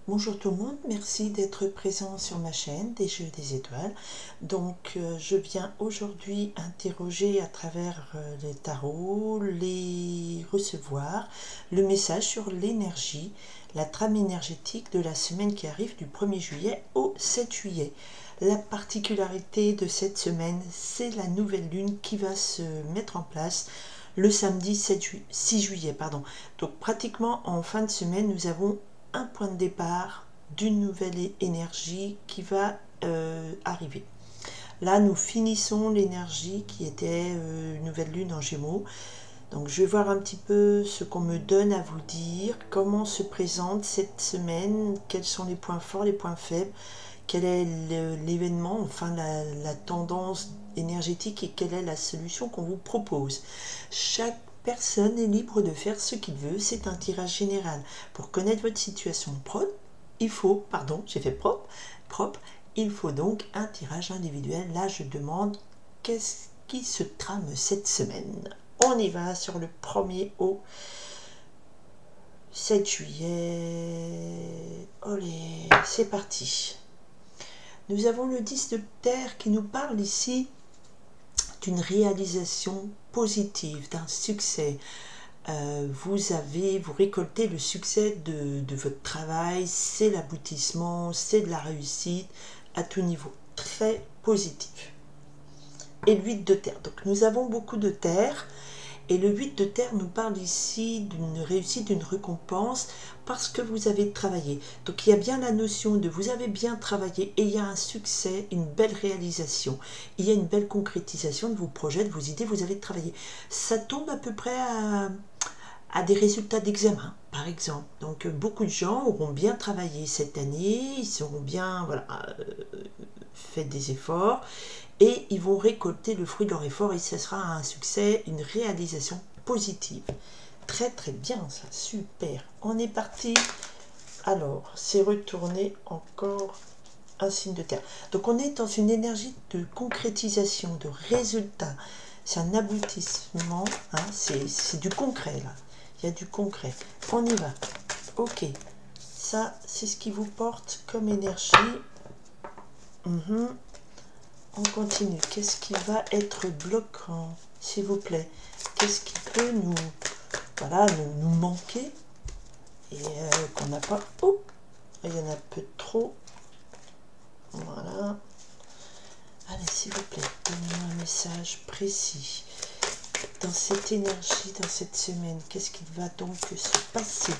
Bonjour tout le monde, merci d'être présent sur ma chaîne des Jeux des Étoiles. Donc je viens aujourd'hui interroger à travers les tarots, les recevoir, le message sur l'énergie, la trame énergétique de la semaine qui arrive du 1er juillet au 7 juillet. La particularité de cette semaine, c'est la nouvelle lune qui va se mettre en place le samedi 6 juillet. Donc pratiquement en fin de semaine, nous avons un point de départ d'une nouvelle énergie qui va arriver. Là, nous finissons l'énergie qui était une nouvelle lune en Gémeaux. Donc, je vais voir un petit peu ce qu'on me donne à vous dire, comment se présente cette semaine, quels sont les points forts, les points faibles, quel est l'événement, enfin la tendance énergétique et quelle est la solution qu'on vous propose. Chaque personne est libre de faire ce qu'il veut, c'est un tirage général. Pour connaître votre situation propre, il faut donc un tirage individuel. Là, je demande qu'est-ce qui se trame cette semaine. On y va sur le 1er au 7 juillet. Allez, c'est parti. Nous avons le 10 de terre qui nous parle ici d'une réalisation positive, d'un succès. Vous récoltez le succès de votre travail, c'est l'aboutissement, c'est de la réussite à tout niveau, très positif. Et le 8 de terre, donc nous avons beaucoup de terre, et le 8 de terre nous parle ici d'une réussite, d'une récompense, parce que vous avez travaillé. Donc il y a bien la notion de vous avez bien travaillé, et il y a un succès, une belle réalisation, il y a une belle concrétisation de vos projets, de vos idées, vous avez travaillé. Ça tombe à peu près à des résultats d'examen, par exemple. Donc beaucoup de gens auront bien travaillé cette année, ils auront bien fait des efforts, et ils vont récolter le fruit de leur effort, et ce sera un succès, une réalisation positive. Très très bien ça, super. On est parti. Alors, c'est retourné encore un signe de terre. Donc on est dans une énergie de concrétisation, de résultat. C'est un aboutissement, hein, c'est du concret là. Il y a du concret. On y va. Ok. Ça, c'est ce qui vous porte comme énergie. On continue. Qu'est-ce qui va être bloquant, s'il vous plaît? Qu'est-ce qui peut nous manquer et qu'on n'a pas... Oh, il y en a peu trop. Voilà. Allez, s'il vous plaît, donnez-moi un message précis. Dans cette énergie, dans cette semaine, qu'est-ce qui va donc se passer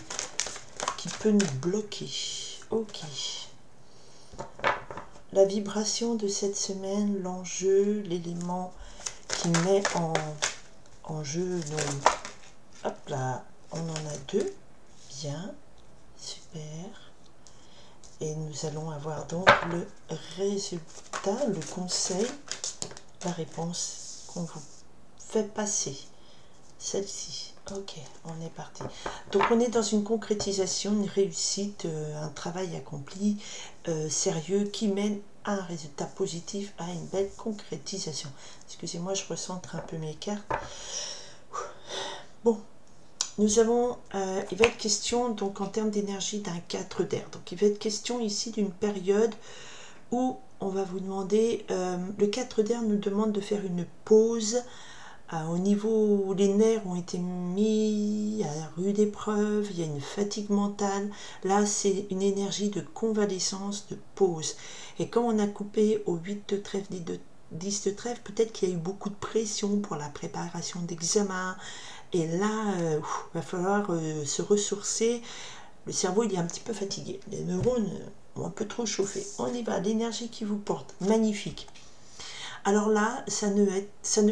qui peut nous bloquer? Ok. La vibration de cette semaine, l'enjeu, l'élément qui met en jeu nos... Hop là, on en a deux. Bien, super. Et nous allons avoir donc le résultat, le conseil, la réponse qu'on vous fait passer. Celle-ci. Ok, on est parti. Donc on est dans une concrétisation, une réussite, un travail accompli, sérieux, qui mène à un résultat positif, à une belle concrétisation. Excusez-moi, je recentre un peu mes cartes. Bon, nous avons, il va être question, donc en termes d'énergie, d'un 4 d'air. Donc il va être question ici d'une période où on va vous demander, le 4 d'air nous demande de faire une pause au niveau où les nerfs ont été mis à rude épreuve, il y a une fatigue mentale. Là, c'est une énergie de convalescence, de pause. Et quand on a coupé au 8 de trèfle, 10 de trèfle, peut-être qu'il y a eu beaucoup de pression pour la préparation d'examen. Et là, il va falloir se ressourcer. Le cerveau, il est un petit peu fatigué. Les neurones ont un peu trop chauffé. On y va, l'énergie qui vous porte, magnifique. Alors là, ça ne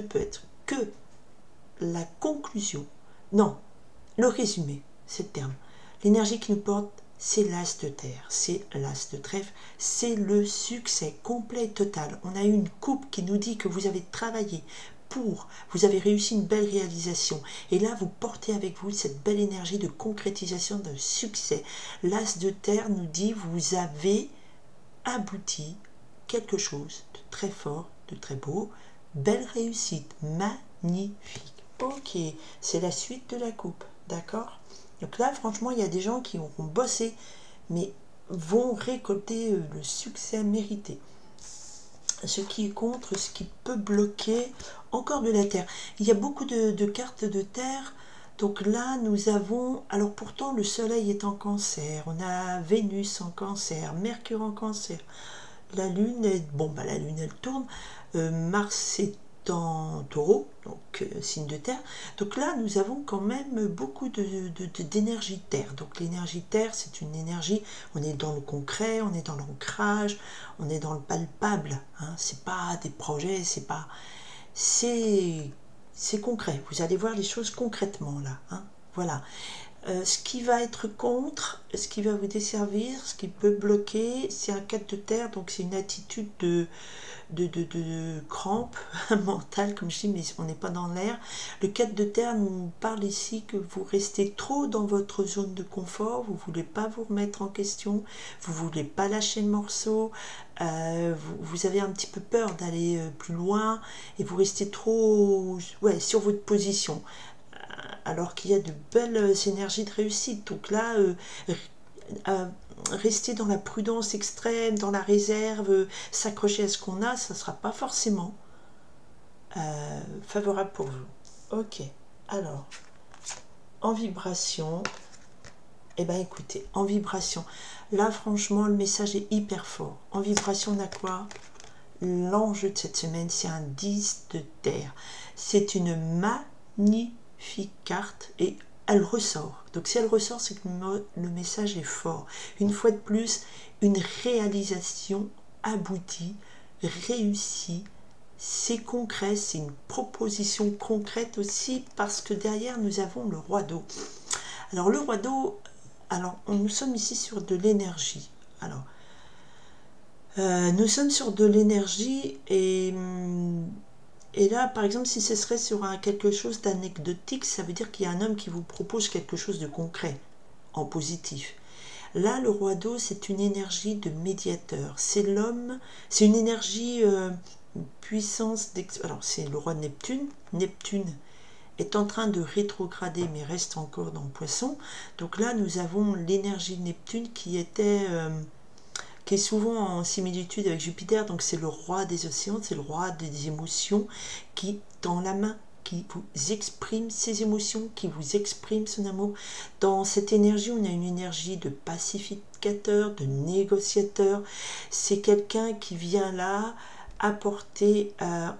peut être que la conclusion, non, le résumé, c'est le terme. L'énergie qui nous porte, c'est l'as de terre, c'est l'as de trèfle, c'est le succès complet, total. On a eu une coupe qui nous dit que vous avez travaillé vous avez réussi une belle réalisation. Et là, vous portez avec vous cette belle énergie de concrétisation, de succès. L'as de terre nous dit vous avez abouti quelque chose de très fort, de très beau, belle réussite, magnifique. Ok, c'est la suite de la coupe, d'accord? Donc là, franchement, il y a des gens qui auront bossé, mais vont récolter le succès mérité. Ce qui est contre, ce qui peut bloquer encore de la terre. Il y a beaucoup de cartes de terre. Donc là, nous avons, alors pourtant le soleil est en cancer, on a Vénus en cancer, Mercure en cancer, la lune, la lune elle tourne, Mars est en taureau, donc signe de terre. Donc là, nous avons quand même beaucoup d'énergie terre. Donc l'énergie terre, c'est une énergie, on est dans le concret, on est dans l'ancrage, on est dans le palpable. Hein. C'est pas des projets, c'est pas... C'est concret. Vous allez voir les choses concrètement là. Hein. Voilà. Ce qui va être contre, ce qui va vous desservir, ce qui peut bloquer, c'est un 4 de terre, donc c'est une attitude de crampe mentale, comme je dis, mais on n'est pas dans l'air. Le 4 de terre nous parle ici que vous restez trop dans votre zone de confort, vous ne voulez pas vous remettre en question, vous ne voulez pas lâcher le morceau, vous avez un petit peu peur d'aller plus loin, et vous restez trop sur votre position. Alors qu'il y a de belles énergies de réussite. Donc là, rester dans la prudence extrême, dans la réserve, s'accrocher à ce qu'on a, ça ne sera pas forcément favorable pour vous. Ok, alors, en vibration, eh bien écoutez, en vibration, là franchement, le message est hyper fort. En vibration, on a quoi? L'enjeu de cette semaine, c'est un 10 de terre. C'est une magnifique carte et elle ressort. Donc si elle ressort, c'est que le message est fort. Une fois de plus, une réalisation aboutie, réussie, c'est concret, c'est une proposition concrète aussi, parce que derrière nous avons le roi d'eau. Alors le roi d'eau, nous sommes ici sur de l'énergie. Alors nous sommes sur de l'énergie et là, par exemple, si ce serait sur quelque chose d'anecdotique, ça veut dire qu'il y a un homme qui vous propose quelque chose de concret, en positif. Là, le roi d'eau, c'est une énergie de médiateur. C'est l'homme, c'est une énergie puissance. Alors, c'est le roi de Neptune. Neptune est en train de rétrograder, mais reste encore dans le Poisson. Donc là, nous avons l'énergie de Neptune qui est souvent en similitude avec Jupiter, donc c'est le roi des océans, c'est le roi des émotions qui, dans la main, qui vous exprime ses émotions, qui vous exprime son amour. Dans cette énergie, on a une énergie de pacificateur, de négociateur. C'est quelqu'un qui vient là apporter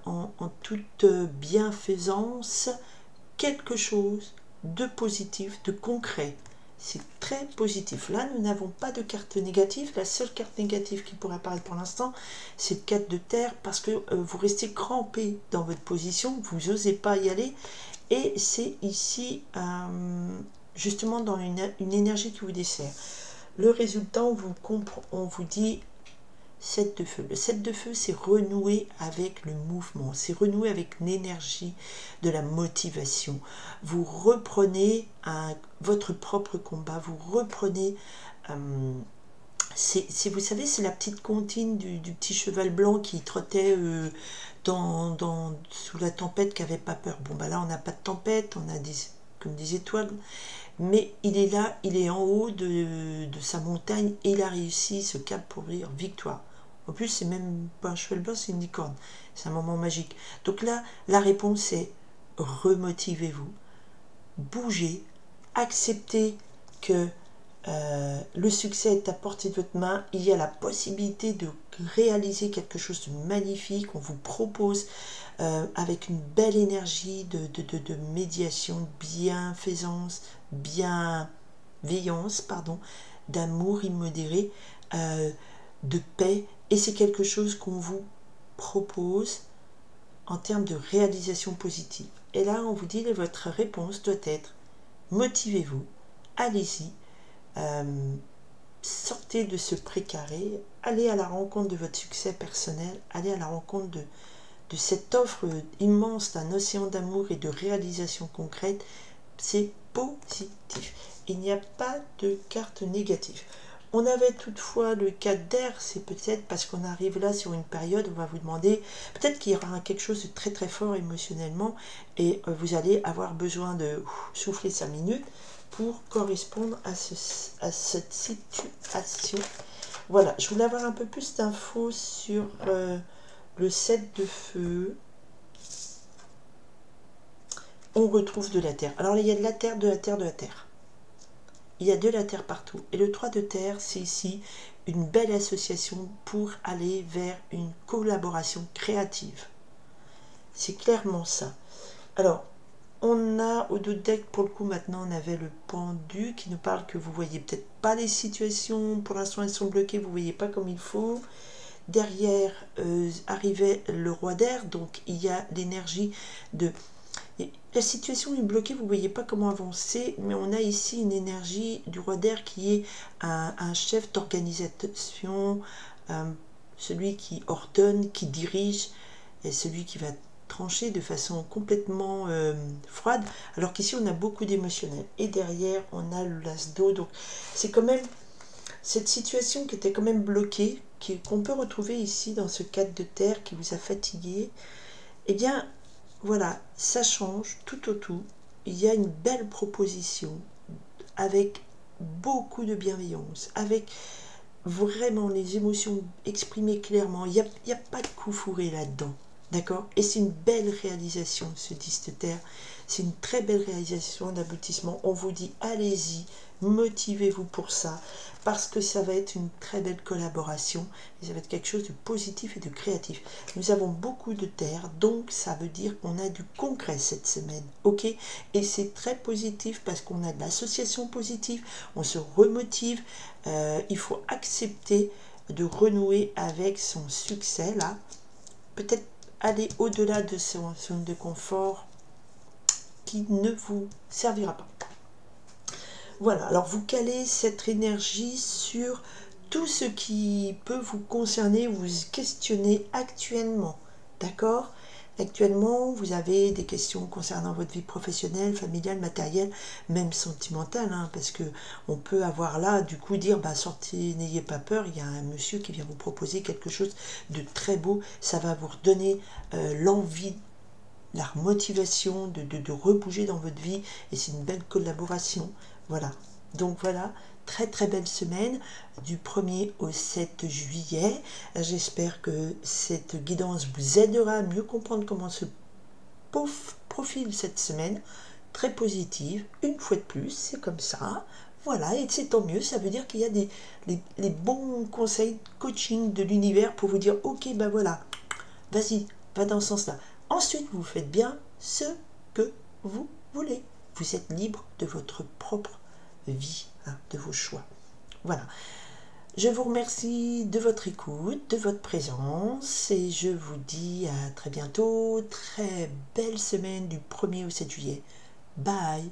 en toute bienfaisance quelque chose de positif, de concret. C'est très positif. Là, nous n'avons pas de carte négative. La seule carte négative qui pourrait apparaître pour l'instant, c'est le 4 de terre, parce que vous restez crampé dans votre position, vous n'osez pas y aller. Et c'est ici, justement, dans une énergie qui vous dessert. Le résultat, on vous dit 7 de feu. Le 7 de feu, c'est renouer avec le mouvement, c'est renouer avec l'énergie de la motivation. Vous reprenez votre propre combat, vous reprenez... vous savez, c'est la petite comptine du petit cheval blanc qui trottait sous la tempête, qui n'avait pas peur. Bon, bah là, on n'a pas de tempête, on a comme des étoiles, mais il est là, il est en haut de sa montagne, et il a réussi ce cap pour dire victoire. En plus, c'est même pas un cheval blanc, c'est une licorne. C'est un moment magique. Donc là, la réponse est remotivez-vous, bougez, acceptez que le succès est à portée de votre main. Il y a la possibilité de réaliser quelque chose de magnifique. On vous propose avec une belle énergie de médiation, bienfaisance, bienveillance, d'amour immodéré, de paix. Et c'est quelque chose qu'on vous propose en termes de réalisation positive. Et là, on vous dit que votre réponse doit être motivez-vous, allez-y, sortez de ce précaré, allez à la rencontre de votre succès personnel, allez à la rencontre de cette offre immense d'un océan d'amour et de réalisation concrète. C'est positif. Il n'y a pas de carte négative. On avait toutefois le 4 d'air, c'est peut-être parce qu'on arrive là sur une période où on va vous demander, peut-être qu'il y aura quelque chose de très très fort émotionnellement, et vous allez avoir besoin de souffler 5 minutes, pour correspondre à cette situation. Voilà, je voulais avoir un peu plus d'infos sur le 7 de feu. On retrouve de la terre. Alors il y a de la terre, de la terre, de la terre. Il y a de la terre partout. Et le 3 de terre, c'est ici une belle association pour aller vers une collaboration créative. C'est clairement ça. Alors, on a au dos deck, pour le coup, maintenant, on avait le pendu qui nous parle que vous voyez peut-être pas les situations. Pour l'instant, elles sont bloquées, vous ne voyez pas comme il faut. Derrière arrivait le roi d'air, donc il y a l'énergie de... La situation est bloquée, vous ne voyez pas comment avancer, mais on a ici une énergie du roi d'air qui est un chef d'organisation, celui qui ordonne, qui dirige, et celui qui va trancher de façon complètement froide, alors qu'ici on a beaucoup d'émotionnel. Et derrière, on a le las d'eau, donc c'est quand même cette situation qui était quand même bloquée, qu'on peut retrouver ici dans ce cadre de terre qui vous a fatigué. Eh bien, voilà, ça change tout au tout. Il y a une belle proposition avec beaucoup de bienveillance, avec vraiment les émotions exprimées clairement. Il n'y a pas de coup fourré là-dedans. D'accord? Et c'est une belle réalisation, ce 10 de terre. C'est une très belle réalisation d'aboutissement. On vous dit, allez-y, motivez-vous pour ça, parce que ça va être une très belle collaboration, et ça va être quelque chose de positif et de créatif. Nous avons beaucoup de terre, donc ça veut dire qu'on a du concret cette semaine, ok? Et c'est très positif, parce qu'on a de l'association positive, on se remotive, il faut accepter de renouer avec son succès, là. Peut-être aller au-delà de son zone de confort qui ne vous servira pas. Voilà, alors vous calez cette énergie sur tout ce qui peut vous concerner, vous questionner actuellement, d'accord? Actuellement, vous avez des questions concernant votre vie professionnelle, familiale, matérielle, même sentimentale, hein, parce que on peut avoir là, du coup, dire, bah, sortez, n'ayez pas peur, il y a un monsieur qui vient vous proposer quelque chose de très beau, ça va vous redonner l'envie, la motivation de rebouger dans votre vie, et c'est une belle collaboration, voilà. Donc voilà, très très belle semaine du 1er au 7 juillet. J'espère que cette guidance vous aidera à mieux comprendre comment se profile cette semaine. Très positive, une fois de plus, c'est comme ça. Voilà, et c'est tant mieux, ça veut dire qu'il y a les bons conseils coaching de l'univers pour vous dire, ok, ben voilà, vas-y, va dans ce sens-là. Ensuite, vous faites bien ce que vous voulez. Vous êtes libre de votre propre vie, hein, de vos choix. Voilà. Je vous remercie de votre écoute, de votre présence, et je vous dis à très bientôt. Très belle semaine du 1er au 7 juillet. Bye!